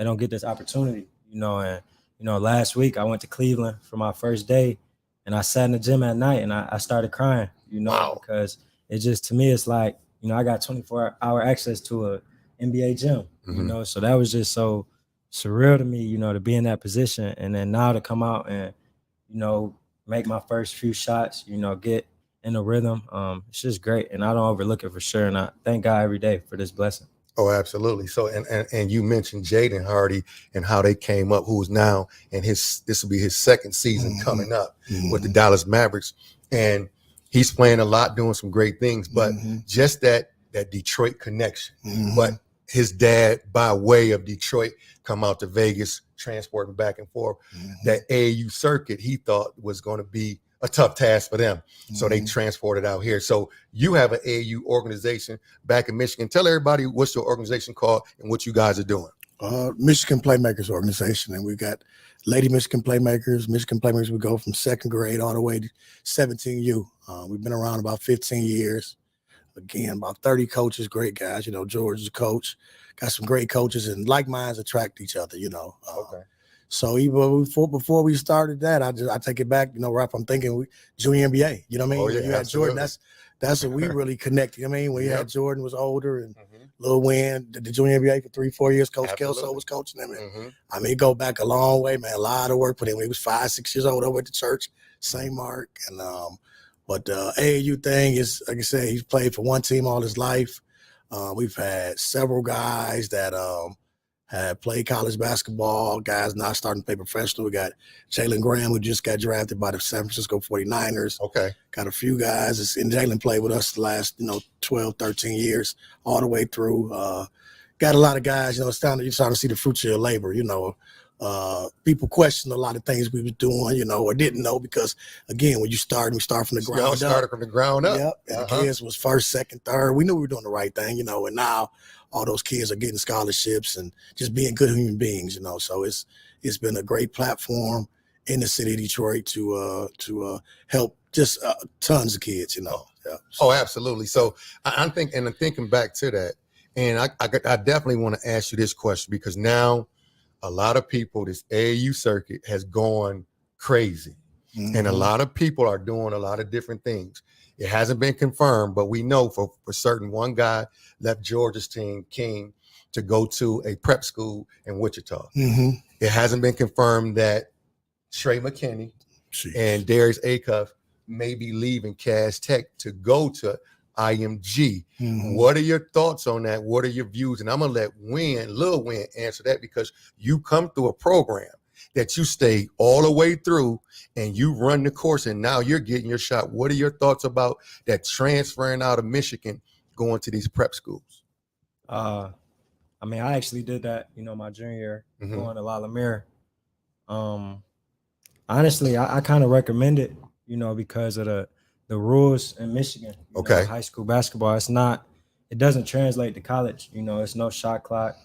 they don't get this opportunity, and last week I went to Cleveland for my first day, and I sat in the gym at night and I started crying, Wow. because it just, to me, it's like, I got 24-hour access to a NBA gym, so that was just so surreal to me, to be in that position, and then now to come out and, make my first few shots, get in the rhythm. It's just great, and I don't overlook it for sure, and I thank God every day for this blessing. Oh, absolutely. So, and you mentioned Jaden Hardy and how they came up, who is now in this will be his second season coming up with the Dallas Mavericks, and he's playing a lot, doing some great things, but just that Detroit connection. But his dad, by way of Detroit, come out to Vegas, transporting back and forth. That AAU circuit, he thought was going to be a tough task for them. So they transported out here. So you have an AAU organization back in Michigan. Tell everybody what's your organization called and what you guys are doing. Michigan Playmakers Organization. And we got Lady Michigan Playmakers. Michigan Playmakers, we go from second grade all the way to 17U. We've been around about 15 years. Again, about 30 coaches, great guys. George is a coach. Got some great coaches, and like minds attract each other, Okay. So even before we started that, I take it back, Rap, I'm thinking junior NBA. You know what I mean? Oh, yeah, when you had absolutely. Jordan, that's what we really connected. When you Yep. had Jordan was older and Lil Wayne did the junior NBA for 3-4 years. Coach Absolutely. Kelso was coaching them. And go back a long way, man. A lot of work for him. When he was 5-6 years old, I went to church, St. Mark. And but the AAU thing is, like I said, he's played for one team all his life. We've had several guys that had played college basketball, guys not starting to play professional. We got Jalen Graham, who just got drafted by the San Francisco 49ers. Okay. Got a few guys, and Jalen played with us the last, 12, 13 years, all the way through. Got a lot of guys, you're starting to see the fruits of your labor, people question a lot of things we was doing, or didn't know, because again, when we start from the ground Y'all up. started from the ground up. Yep. And the kids was first, second, third. We knew we were doing the right thing, and now all those kids are getting scholarships and just being good human beings, So it's been a great platform in the city of Detroit to help just tons of kids, Yeah. Oh, absolutely. So I'm thinking back to that, and I definitely want to ask you this question, because now a lot of people, this AAU circuit has gone crazy, and a lot of people are doing a lot of different things. It hasn't been confirmed, but we know for certain one guy left Georgia's team, King, to go to a prep school in Wichita. It hasn't been confirmed that Trey McKinney and Darius Acuff may be leaving Cass Tech to go to IMG. What are your thoughts on that? What are your views? And I'm going to let Lil Wayne answer that, because you come through a program that you stay all the way through and you run the course, and now you're getting your shot. What are your thoughts about that transferring out of Michigan, going to these prep schools? I actually did that, my junior year, going to La Lumiere. Honestly, I kind of recommend it, because of the rules in Michigan. Okay. High school basketball, it doesn't translate to college. It's no shot clock.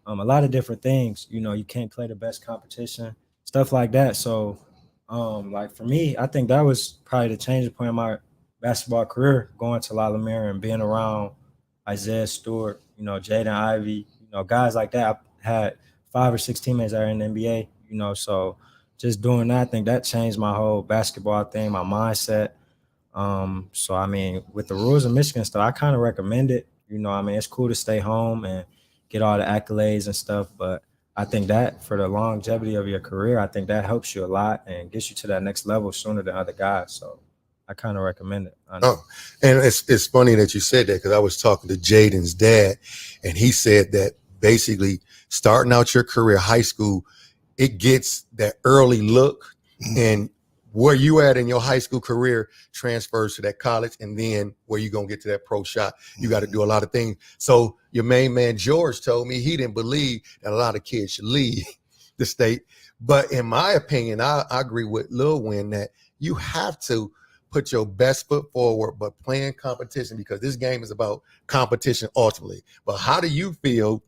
A lot of different things. You can't play the best competition, stuff like that. So, like for me, I think that was probably the changing point in my basketball career, going to La Lumiere and being around Isaiah Stewart, Jaden Ivey, guys like that. I had 5 or 6 teammates that are in the NBA, so just doing that, I think that changed my whole basketball thing, my mindset. So, with the rules of Michigan stuff, I kind of recommend it. It's cool to stay home and get all the accolades and stuff, but I think that for the longevity of your career, I think that helps you a lot and gets you to that next level sooner than other guys. So I kind of recommend it. Oh, and it's funny that you said that, because I was talking to Jaden's dad, and he said that basically starting out your career, high school, it gets that early look, and where you at in your high school career transfers to that college, and then where you going to get to that pro shot. You got to do a lot of things. So your main man, George, told me he didn't believe that a lot of kids should leave the state. But in my opinion, I agree with Lil Wayne that you have to put your best foot forward, but playing competition, because this game is about competition ultimately. But how do you feel,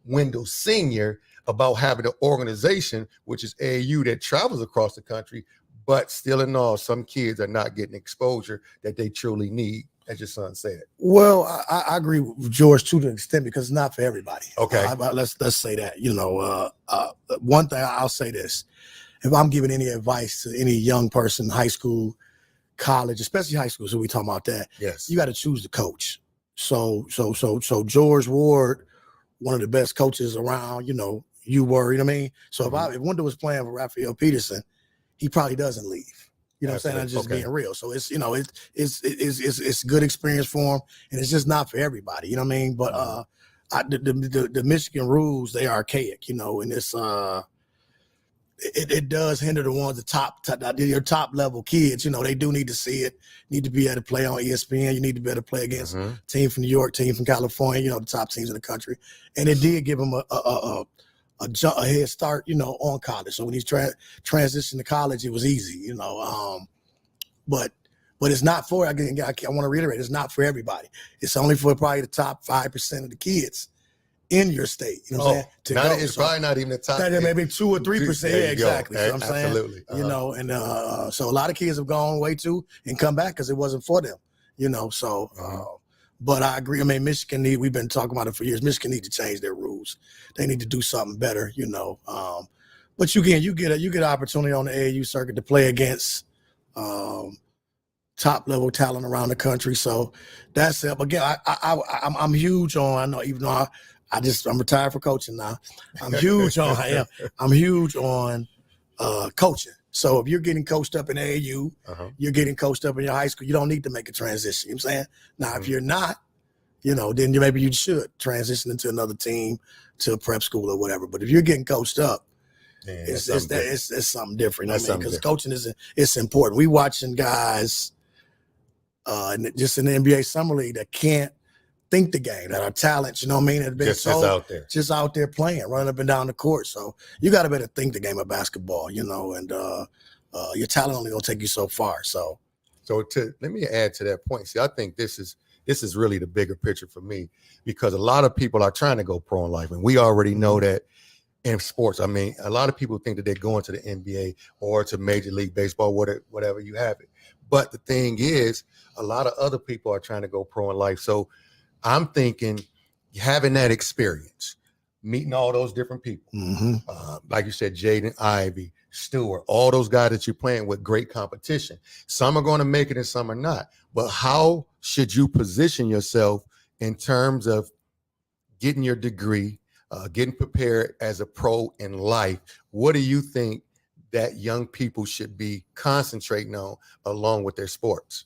Wendell Sr., about having an organization, which is AAU, that travels across the country, but still in all, some kids are not getting exposure that they truly need? as your son said? Well, I agree with George to an extent because it's not for everybody. Okay. Let's say that. One thing I'll say this: if I'm giving any advice to any young person, high school, college, especially high school, so we talking about that. Yes. You got to choose the coach. So George Ward, one of the best coaches around. You were. You know what I mean? So if Wendell was playing for Raphael Peterson, he probably doesn't leave. You know what I'm saying? I'm just being real. So it's it's good experience for him, and it's just not for everybody. You know what I mean? But the Michigan rules, they are archaic. And it's it does hinder the ones your top level kids. They do need to see it, need to be able to play on ESPN. You need to be able to play against team from New York, team from California. The top teams in the country, and it did give them a head start, on college. So when he's transitioned to college, it was easy, but it's not for, again, I want to reiterate, it's not for everybody. It's only for probably the top 5% of the kids in your state. You know what I'm saying? It's probably not even the top. Maybe 2 or 3%. Yeah, exactly. You know what I'm saying? Absolutely. And so a lot of kids have gone way too and come back because it wasn't for them. But I agree. I mean, we've been talking about it for years. Michigan need to change their rules. They need to do something better, But you get an opportunity on the AAU circuit to play against top level talent around the country. So that's it. Again, I'm huge on. I know, even though I'm retired for coaching now. I'm huge on coaching. So if you're getting coached up in AAU, you're getting coached up in your high school, you don't need to make a transition. You know what I'm saying? Now, if you're not, then maybe you should transition into another team, to a prep school or whatever. But if you're getting coached up, it's something different. Because coaching it's important. We watching guys just in the NBA Summer League that can't think the game, that are talents, that have been just out there playing, running up and down the court. So you got to better think the game of basketball, and your talent only gonna take you so far. So let me add to that point. See, I think this is really the bigger picture for me, because a lot of people are trying to go pro in life, and we already know that in sports. I mean, a lot of people think that they're going to the NBA or to Major League Baseball, whatever you have it. But the thing is, a lot of other people are trying to go pro in life. So I'm thinking having that experience, meeting all those different people, like you said, Jaden Ivey, Stewart, all those guys that you're playing with, great competition. Some are going to make it and some are not. But how should you position yourself in terms of getting your degree, getting prepared as a pro in life? What do you think that young people should be concentrating on along with their sports?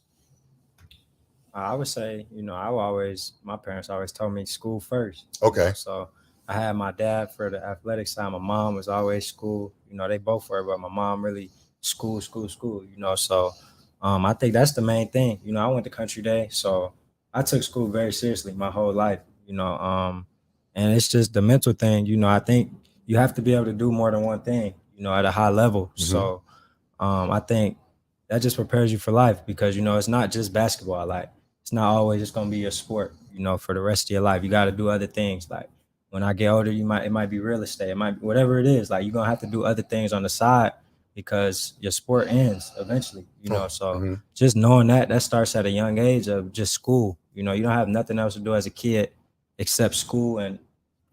I would say, my parents always told me school first. Okay. So I had my dad for the athletic side. My mom was always school. They both were, but my mom really school. So I think that's the main thing. I went to Country Day, so I took school very seriously my whole life, and it's just the mental thing. I think you have to be able to do more than one thing, at a high level. So I think that just prepares you for life, because, it's not just basketball. Like, it's not always just going to be your sport, for the rest of your life. You got to do other things. Like, when I get older, it might be real estate. It might be whatever it is. Like, you're going to have to do other things on the side, because your sport ends eventually, So just knowing that starts at a young age of just school. You don't have nothing else to do as a kid except school and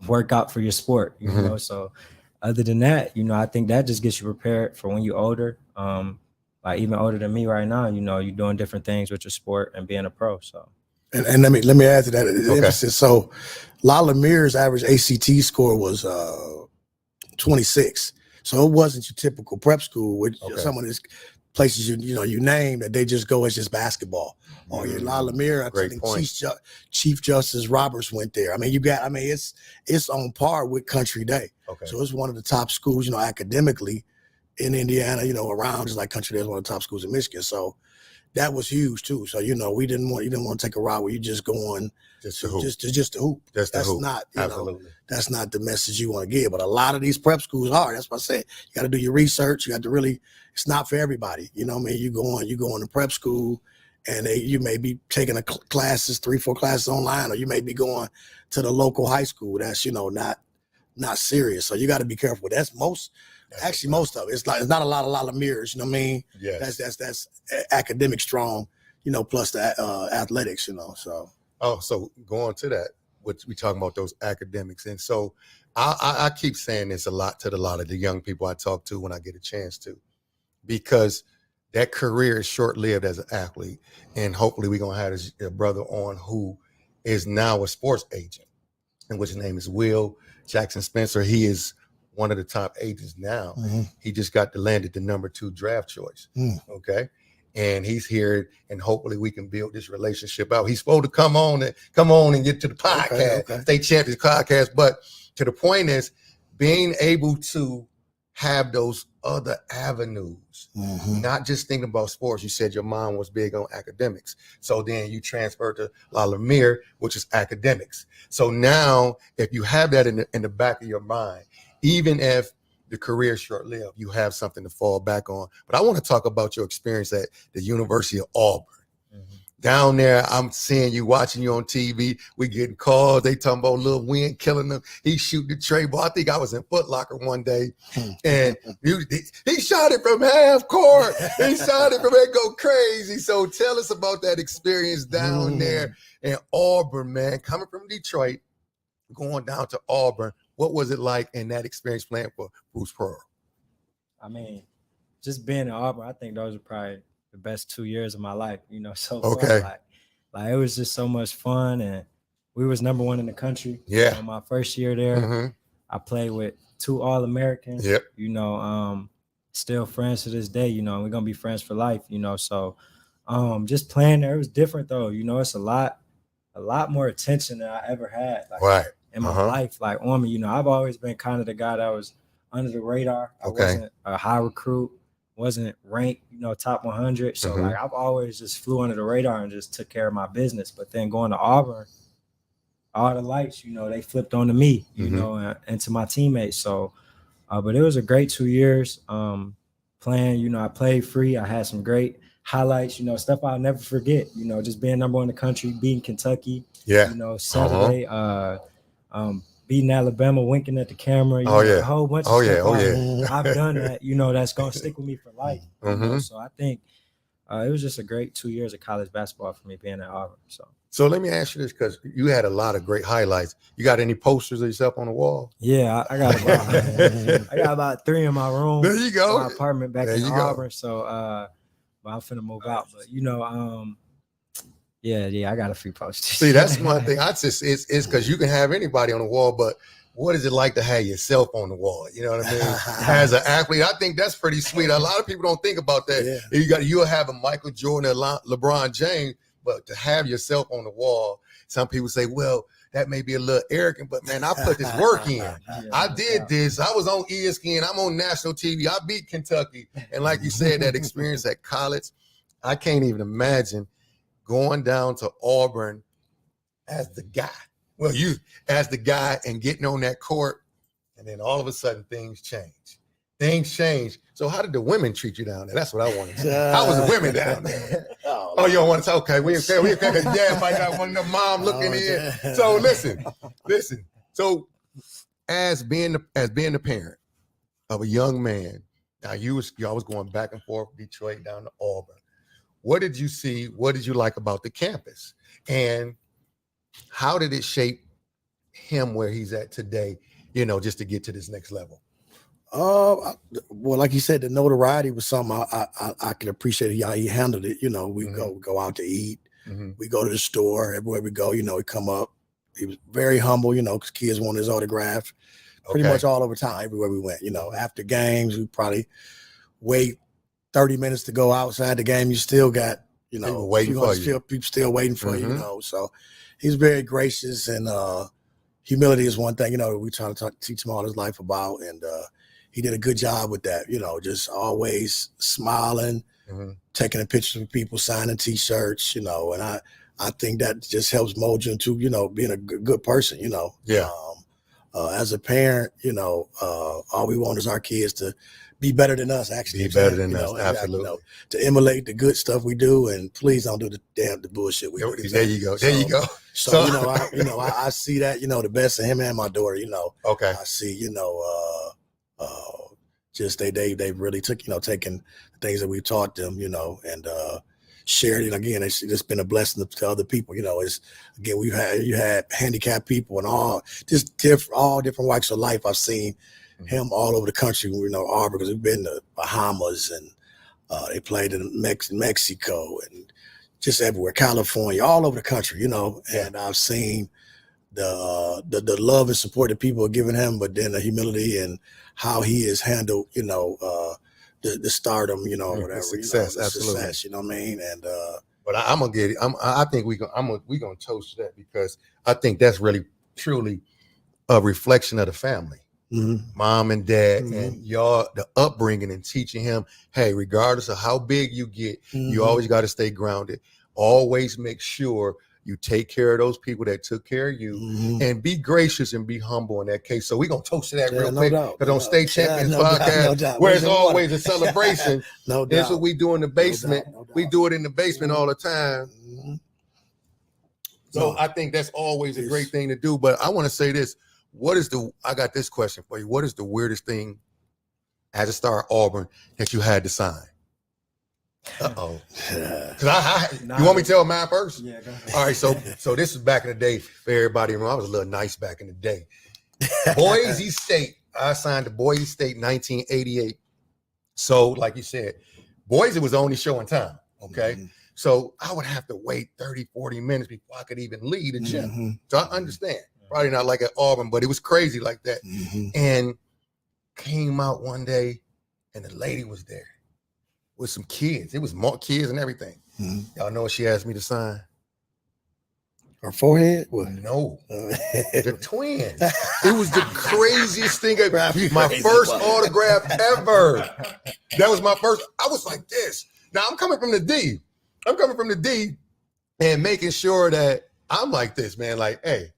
work out for your sport, So other than that, I think that just gets you prepared for when you're older. Like, even older than me right now, you're doing different things with your sport and being a pro. So, and let me add to that emphasis. So, Lala Mears' average ACT score was 26. So it wasn't your typical prep school with some of these places you name that they just go as just basketball. Or your Lala Mir, I think Chief Justice Roberts went there. I mean, it's on par with Country Day. Okay. So it's one of the top schools, academically in Indiana, around, just like Country Day is one of the top schools in Michigan. So that was huge too. So, you didn't want to take a route where you just going just to hoop. That's not, that's not the message you want to give. But a lot of these prep schools are. That's what I said. You got to do your research. You got to really, it's not for everybody. You know what I mean? You go into prep school, and you may be taking 3-4 classes online, or you may be going to the local high school. That's, not serious. So you got to be careful. That's most of it. It's not a lot of mirrors. You know what I mean? Yes. That's academic strong. plus the athletics, so. Oh, so going to that, what we talking about those academics. And so I keep saying this a lot to a lot of the young people I talk to when I get a chance to, because that career is short-lived as an athlete. And hopefully we're going to have this brother on who is now a sports agent, and which his name is Will Jackson Spencer. He is one of the top agents now. Mm-hmm. He just got landed the number 2 draft choice. Okay. And he's here, and hopefully we can build this relationship out. He's supposed to come on and get to the podcast, Okay. State Champions podcast. But to the point is being able to have those other avenues, not just thinking about sports. You said your mom was big on academics. So then you transferred to La Lumiere, which is academics. So now if you have that in the back of your mind, even if the career is short-lived, you have something to fall back on. But I want to talk about your experience at the University of Auburn. Down there, I'm seeing you, watching you on TV. We getting calls. They talking about Lil Wayne killing them. He shoot the tray ball. I think I was in Foot Locker one day, and he shot it from half court. He shot it from it, go crazy. So tell us about that experience down there in Auburn, man. Coming from Detroit, going down to Auburn. What was it like in that experience playing for Bruce Pearl? I mean, just being in Auburn, I think those are probably the best 2 years of my life, so Okay. far. Like it was just so much fun, and we was number 1 in the country. Yeah. My first year there, I played with 2 All-Americans. Yep. Still friends to this day, we're gonna be friends for life, so just playing there, it was different though. It's a lot more attention than I ever had in my life. Like on me, I've always been kind of the guy that was under the radar. I wasn't a high recruit, wasn't ranked, top 100. So like I've always just flew under the radar and just took care of my business. But then going to Auburn, all the lights, they flipped onto me, and to my teammates. So, but it was a great 2 years playing. I played free. I had some great highlights, stuff I'll never forget. Just being number 1 in the country, beating Kentucky. Yeah. Saturday, beating Alabama, winking at the camera. A whole bunch of stuff. I've done that. That's gonna stick with me for life. So I think it was just a great 2 years of college basketball for me being at Auburn. So let me ask you this, because you had a lot of great highlights. You got any posters of yourself on the wall? Yeah, I got about 3 in my room. There you go. My apartment back in Auburn. So but I'm finna move out. But yeah, I got a few posters. See, that's one thing. It's because you can have anybody on the wall, but what is it like to have yourself on the wall? You know what I mean? As an athlete, I think that's pretty sweet. A lot of people don't think about that. Yeah. You'll have a Michael Jordan, LeBron James, but to have yourself on the wall, some people say, well, that may be a little arrogant, but man, I put this work in. I did this. I was on ESPN. I'm on national TV. I beat Kentucky. And like you said, that experience at college, I can't even imagine going down to Auburn as the guy. Well, you as the guy and getting on that court, and then all of a sudden things change. So how did the women treat you down there? That's what I want to know. How was the women down there? Oh, you don't want to talk? Okay, we okay. Yeah, if I got one of the mom looking in. So listen. So as being the parent of a young man, now y'all was going back and forth Detroit down to Auburn. What did you see? What did you like about the campus? And how did it shape him where he's at today, just to get to this next level? Well, like you said, the notoriety was something I could appreciate how he handled it. We go out to eat. We go to the store. Everywhere we go, he come up. He was very humble, because kids wanted his autograph pretty much all over town, everywhere we went. After games, we probably wait 30 minutes to go outside the game. You still got, people waiting for you. People still waiting for you, So he's very gracious, and humility is one thing, we try to teach him all his life about, and he did a good job with that, just always smiling, taking a picture of people, signing T-shirts, and I think that just helps mold you into, being a good person, Yeah. As a parent, all we want is our kids to be better than us, actually. Be better than us, absolutely. To emulate the good stuff we do, and please don't do the bullshit we do. There you go. So I see that, the best of him and my daughter, Okay. I see, just they really took, taking the things that we taught them, and shared it. Again, it's just been a blessing to other people. You know, it's again you had handicapped people and all different walks of life. I've seen him all over the country. You know, Auburn, because we've been to Bahamas and they played in Mexico and just everywhere, California, all over the country. You know, and I've seen the love and support that people are giving him, but then the humility and how he has handled, you know, the stardom, you know, whatever, success, you know, absolutely. success, you know what I mean? And but I'm gonna get it. I think we're gonna toast that, because I think that's really truly a reflection of the family, mom and dad, and y'all, the upbringing and teaching him, hey, regardless of how big you get, you always got to stay grounded. Always make sure you take care of those people that took care of you, and be gracious and be humble in that case. So we're going to toast to that real quick. Because on State Champions Podcast, where it's always a celebration, that's what we do in the basement. We do it in the basement all the time. So I think that's always a great thing to do. But I want to say this. I got this question for you. What is the weirdest thing as a star at Auburn that you had to sign? Uh-oh. You want me to tell mine first? Yeah, go ahead. All right, so this is back in the day for everybody. I was a little nice back in the day. Boise State. I signed to Boise State in 1988. So, like you said, Boise was the only show in town, okay? So I would have to wait 30, 40 minutes before I could even leave the gym. So I understand. Probably not like at Auburn, but it was crazy like that. And came out one day, and the lady was there with some kids. It was more kids and everything. Y'all know what she asked me to sign? Her forehead? What? No. The twins. It was the craziest thing. My first autograph ever. That was my first. I was like this. Now I'm coming from the D. And making sure that I'm like this, man. Like, hey,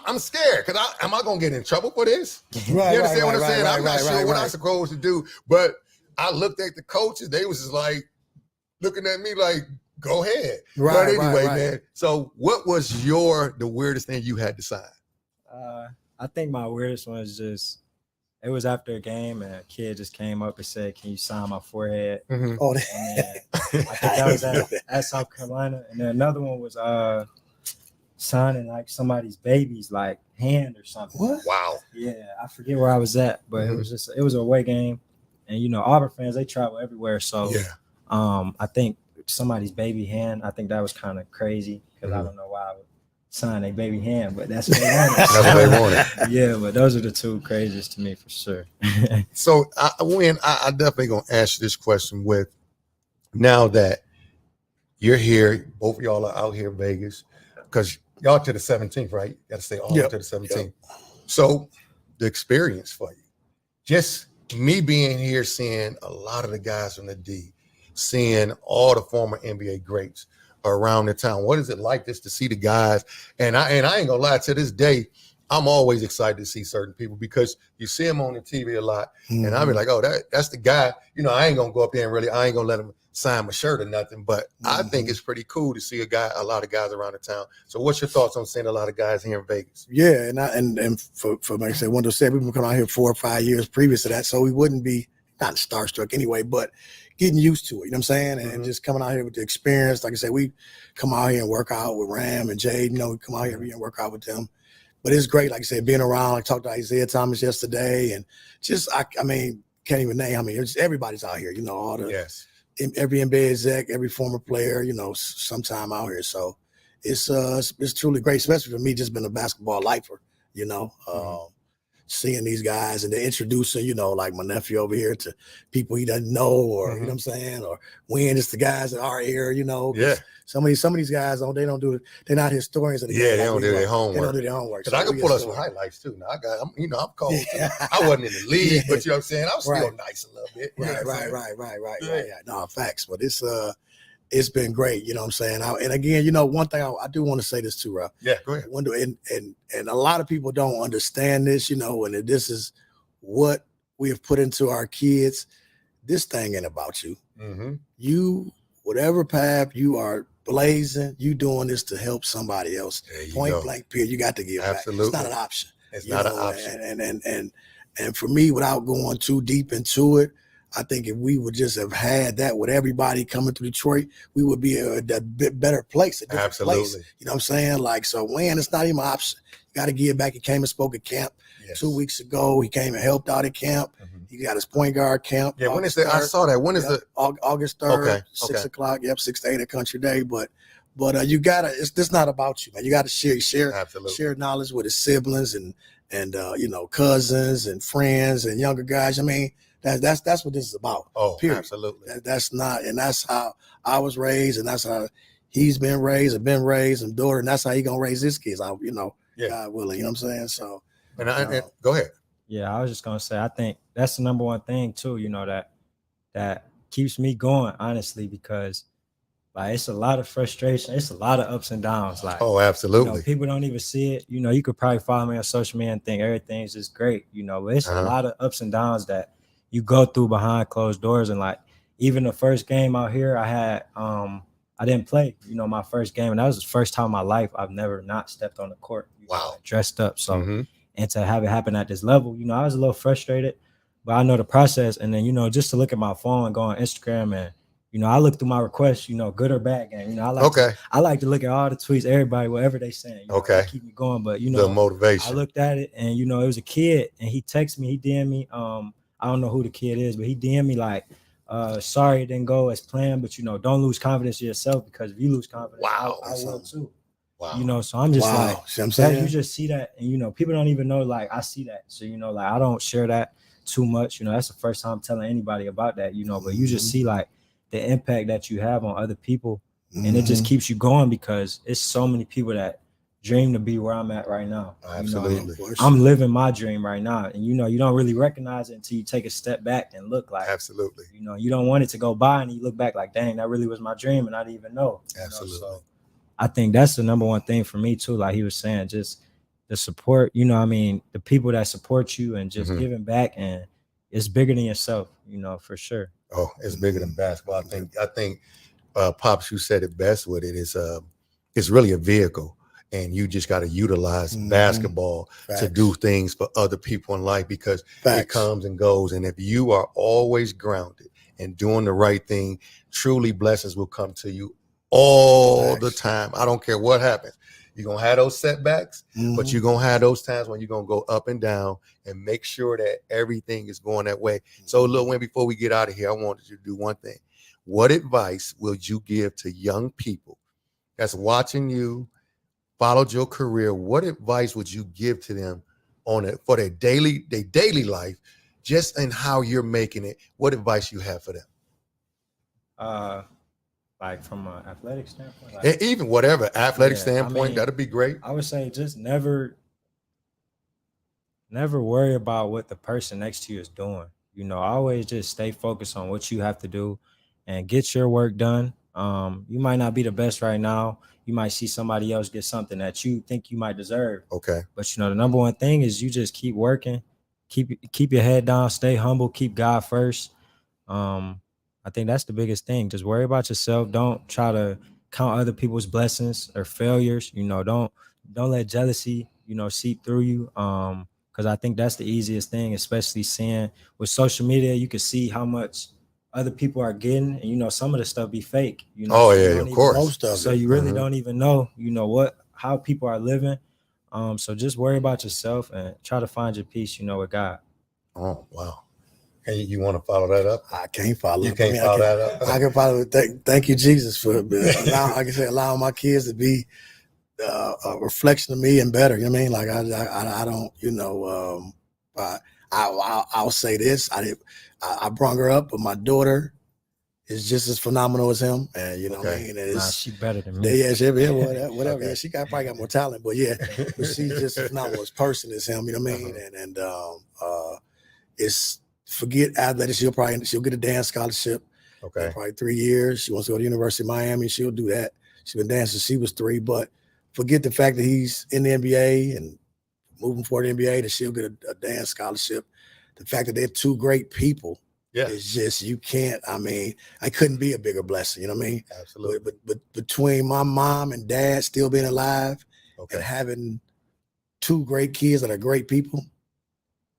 I'm scared, because am I gonna get in trouble for this? You understand what I'm saying? I'm not sure what I'm supposed to do, but I looked at the coaches. They was just like looking at me like, go ahead. But anyway, man. So what was the weirdest thing you had to sign? I think my weirdest one is it was after a game, and a kid just came up and said, "Can you sign my forehead?" Oh, I think that was at South Carolina. And then another one was signing like somebody's baby's like hand or something. What? Wow. Yeah, I forget where I was at, but it was an away game, and you know, Auburn fans, they travel everywhere. So I think somebody's baby hand, I think that was kind of crazy, because I don't know why I would sign a baby hand, but that's what they wanted. That's what they wanted. Yeah, but those are the two craziest to me for sure. So I definitely gonna ask you this question with, now that you're here, both of y'all are out here in Vegas, because y'all to the 17th, right? You got to stay all the way to the 17th. So the experience for you, just me being here, seeing a lot of the guys from the D, seeing all the former NBA greats around the town. What is it like just to see the guys? And I ain't gonna lie, to this day, I'm always excited to see certain people, because you see them on the TV a lot, and I'll be like, oh, that's the guy. You know, I ain't gonna go up there and I ain't gonna let him sign my shirt or nothing, but I think it's pretty cool to see a lot of guys around the town. So what's your thoughts on seeing a lot of guys here in Vegas? Yeah, and for like I said, Wendell said, we've been coming out here 4 or 5 years previous to that, so we wouldn't be not starstruck anyway, but getting used to it, you know what I'm saying? And just coming out here with the experience. Like I said, we come out here and work out with Ram and Jade, you know, we come out here and work out with them. But it's great, like I said, being around. I talked to Isaiah Thomas yesterday, and just, I mean, can't even name, I mean, it's, everybody's out here, you know, all the, every NBA exec, every former player, you know, sometime out here. So it's truly great, especially for me, just being a basketball lifer, you know, seeing these guys and they're introducing, you know, like my nephew over here to people he doesn't know, or, you know what I'm saying? Or when it's the guys that are here, you know. Yeah. Some of these guys, they're not historians of the game. They don't do their homework. They don't do their homework. Because I can pull up some highlights too. Now I'm cold. Yeah. I wasn't in the league, but you know what I'm saying? I was still nice a little bit. Right. Yeah. No, facts. But it's been great, you know what I'm saying? And again, you know, one thing I do want to say this too, Rob. Yeah, go ahead. Wendell, and a lot of people don't understand this, you know, and this is what we have put into our kids. This thing ain't about you. You, whatever path you are blazing, you doing this to help somebody else. Point blank period. You got to give back. It's not an option. It's not an option. And for me, without going too deep into it, I think if we would just have had that with everybody coming to Detroit, we would be a bit better place, a different place. You know what I'm saying? Like, so when it's not even an option. You got to give back. He came and spoke at camp 2 weeks ago. He came and helped out at camp. He got his point guard camp. Yeah, when is that? I saw that. When is the August 3rd, Okay. 6 o'clock. Yep, 6 to 8 at Country Day. But you gotta. It's just not about you, man. You got to share knowledge with his siblings and cousins and friends and younger guys. I mean, that's what this is about. Oh, period. absolutely. That's not, and that's how I was raised, and that's how he's been raised, and daughter, and that's how he gonna raise his kids. God willing. You know what I'm saying? So, and go ahead. Yeah, I was just gonna say, I think that's the number one thing too. That keeps me going, honestly, because like it's a lot of frustration, it's a lot of ups and downs. Like, oh, absolutely. People don't even see it. You could probably follow me on social media and think everything's just great. But it's a lot of ups and downs that you go through behind closed doors. And like even the first game out here, I had I didn't play, my first game, and that was the first time in my life I've never not stepped on the court. Dressed up. So and to have it happen at this level, I was a little frustrated, but I know the process. And then, just to look at my phone and go on Instagram and, I look through my requests, good or bad game. I like to look at all the tweets, everybody, whatever they saying. That keep me going. But, the motivation. I looked at it and, it was a kid and he texted me, he DM'd me. I don't know who the kid is, but he DM'd me like, sorry it didn't go as planned, but, don't lose confidence in yourself, because if you lose confidence, I will too. Wow. So I'm just like, I'm saying? You just see that, and people don't even know, like, I see that. So, like, I don't share that too much. That's the first time I'm telling anybody about that, but you just see like the impact that you have on other people, and it just keeps you going, because it's so many people that dream to be where I'm at right now. Absolutely. I'm living my dream right now, and you don't really recognize it until you take a step back and look. Like, absolutely. You don't want it to go by and you look back like, dang, that really was my dream, and I didn't even know. Absolutely. So I think that's the number one thing for me too. Like he was saying, just the support, the people that support you and just giving back, and it's bigger than yourself, for sure. Oh, it's bigger than basketball. I think Pops, you said it best with it. It's really a vehicle, and you just got to utilize basketball to do things for other people in life, because it comes and goes. And if you are always grounded and doing the right thing, truly blessings will come to you all the time. I don't care what happens. You're going to have those setbacks, but you're going to have those times when you're going to go up and down, and make sure that everything is going that way. So, Lil Wayne, before we get out of here, I wanted you to do one thing. What advice would you give to young people that's watching you, followed your career? What advice would you give to them on it for their daily life, just in how you're making it? What advice you have for them? Like from an athletic standpoint, like, even whatever athletic standpoint, that'd be great. I would say just never worry about what the person next to you is doing. Always just stay focused on what you have to do and get your work done. You might not be the best right now. You might see somebody else get something that you think you might deserve. Okay. But the number one thing is you just keep working, keep your head down, stay humble, keep God first. I think that's the biggest thing. Just worry about yourself. Don't try to count other people's blessings or failures. Don't let jealousy, seep through you. Because I think that's the easiest thing, especially seeing with social media, you can see how much other people are getting, and some of the stuff be fake. Of course. Most of it. So you really don't even know, how people are living. So just worry about yourself and try to find your peace, with God. Oh, wow. And you want to follow that up? I can't follow. You can't follow that up. I can follow it. Thank you, Jesus, for allowing my kids to be a reflection of me and better. You know what I mean? Like I don't. I'll say this. I brought her up, but my daughter is just as phenomenal as him, and what I mean. She's better than me. Yeah, whatever. Okay. Yeah, she probably got more talent, but but she's just as phenomenal as person as him. You know what I mean? And it's. Forget athletics. She'll get a dance scholarship. Okay. In probably 3 years. She wants to go to the University of Miami. She'll do that. She's been dancing since she was 3. But forget the fact that he's in the NBA and moving forward to the NBA, that she'll get a dance scholarship. The fact that they're two great people is just, you can't. I mean, I couldn't be a bigger blessing. You know what I mean? Absolutely. But between my mom and dad still being alive and having two great kids that are great people.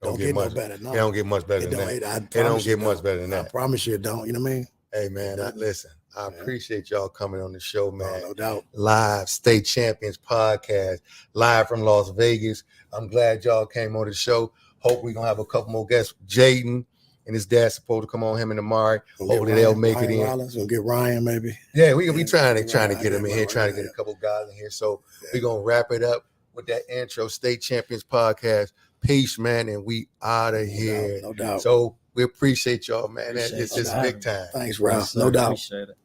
Don't get no better. No. It don't get much better than that. It don't get much better than that. I promise you it don't. You know what I mean? Hey, man, listen, I appreciate y'all coming on the show, man. No doubt. Live State Champions Podcast, live from Las Vegas. I'm glad y'all came on the show. Hope we're going to have a couple more guests. Jaden and his dad's supposed to come on, him and Amari. Hopefully they'll make it in. We'll get Ryan maybe. Yeah, we'll be trying to get him in here, trying to get a couple guys in here. So we're going to wrap it up with that intro, State Champions Podcast. Peace, man, and we out of here. No doubt. So we appreciate y'all, man. It's just big time. Thanks, Ralph. No doubt. Appreciate it.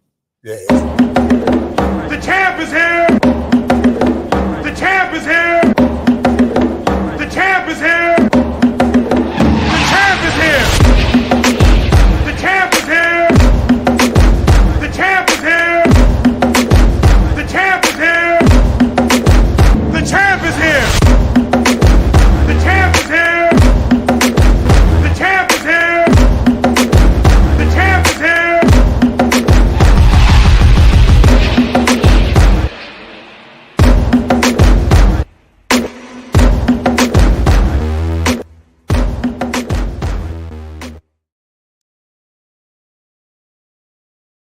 Yeah. The champ is here.